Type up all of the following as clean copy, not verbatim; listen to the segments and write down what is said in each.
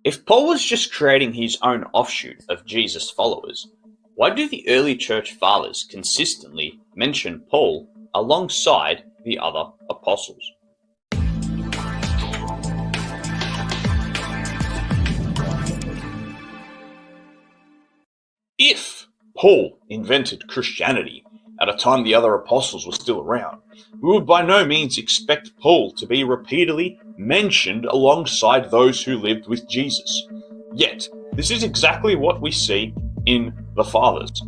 If Paul was just creating his own offshoot of Jesus' followers, why do the early church fathers consistently mention Paul alongside the other apostles? If Paul invented Christianity at a time the other apostles were still around, we would by no means expect Paul to be repeatedly mentioned alongside those who lived with Jesus. Yet, this is exactly what we see in the Fathers.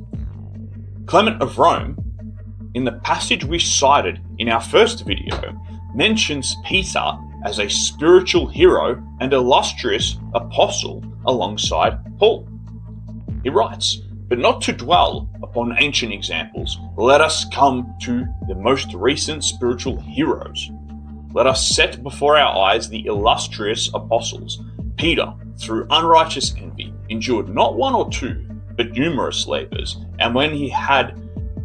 Clement of Rome, in the passage we cited in our first video, mentions Peter as a spiritual hero and illustrious apostle alongside Paul. He writes, "But not to dwell upon ancient examples, let us come to the most recent spiritual heroes. Let us set before our eyes the illustrious apostles. Peter, through unrighteous envy, endured not one or two, but numerous labors, and when he had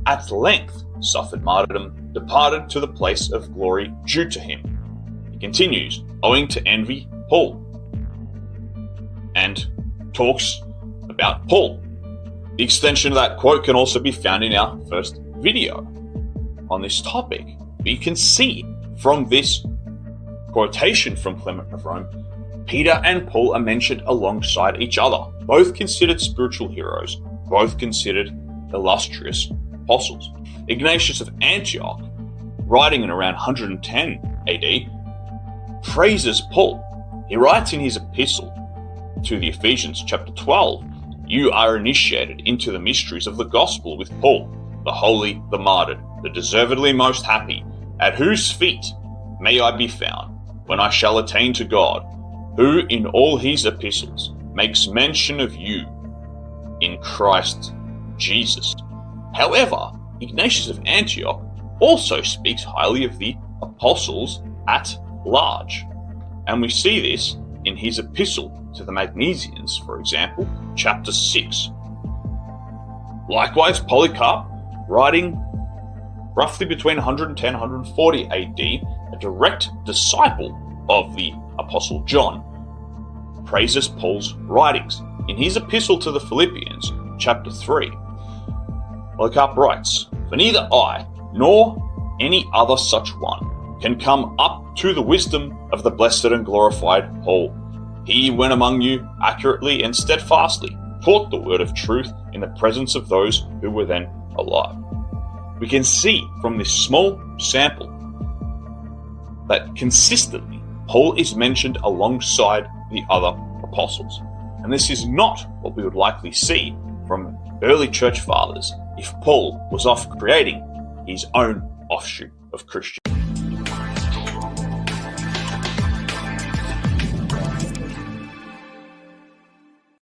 at length suffered martyrdom, departed to the place of glory due to him." He continues, owing to envy, Paul, and talks about Paul. The extension of that quote can also be found in our first video on this topic. You can see from this quotation from Clement of Rome, Peter and Paul are mentioned alongside each other, both considered spiritual heroes, both considered illustrious apostles. Ignatius of Antioch, writing in around 110 AD, praises Paul. He writes in his epistle to the Ephesians, chapter 12, "You are initiated into the mysteries of the gospel with Paul, the holy, the martyred, the deservedly most happy, at whose feet may I be found, when I shall attain to God, who in all his epistles makes mention of you in Christ Jesus." However, Ignatius of Antioch also speaks highly of the apostles at large, and we see this in his epistle to the Magnesians, for example, chapter 6. Likewise, Polycarp, writing roughly between 110 and 140 AD, a direct disciple of the Apostle John, praises Paul's writings. In his epistle to the Philippians, chapter 3, Polycarp writes, "For neither I, nor any other such one, can come up to the wisdom of the blessed and glorified Paul. He went among you accurately and steadfastly, taught the word of truth in the presence of those who were then alive." We can see from this small sample that consistently Paul is mentioned alongside the other apostles. And this is not what we would likely see from early church fathers if Paul was off creating his own offshoot of Christianity.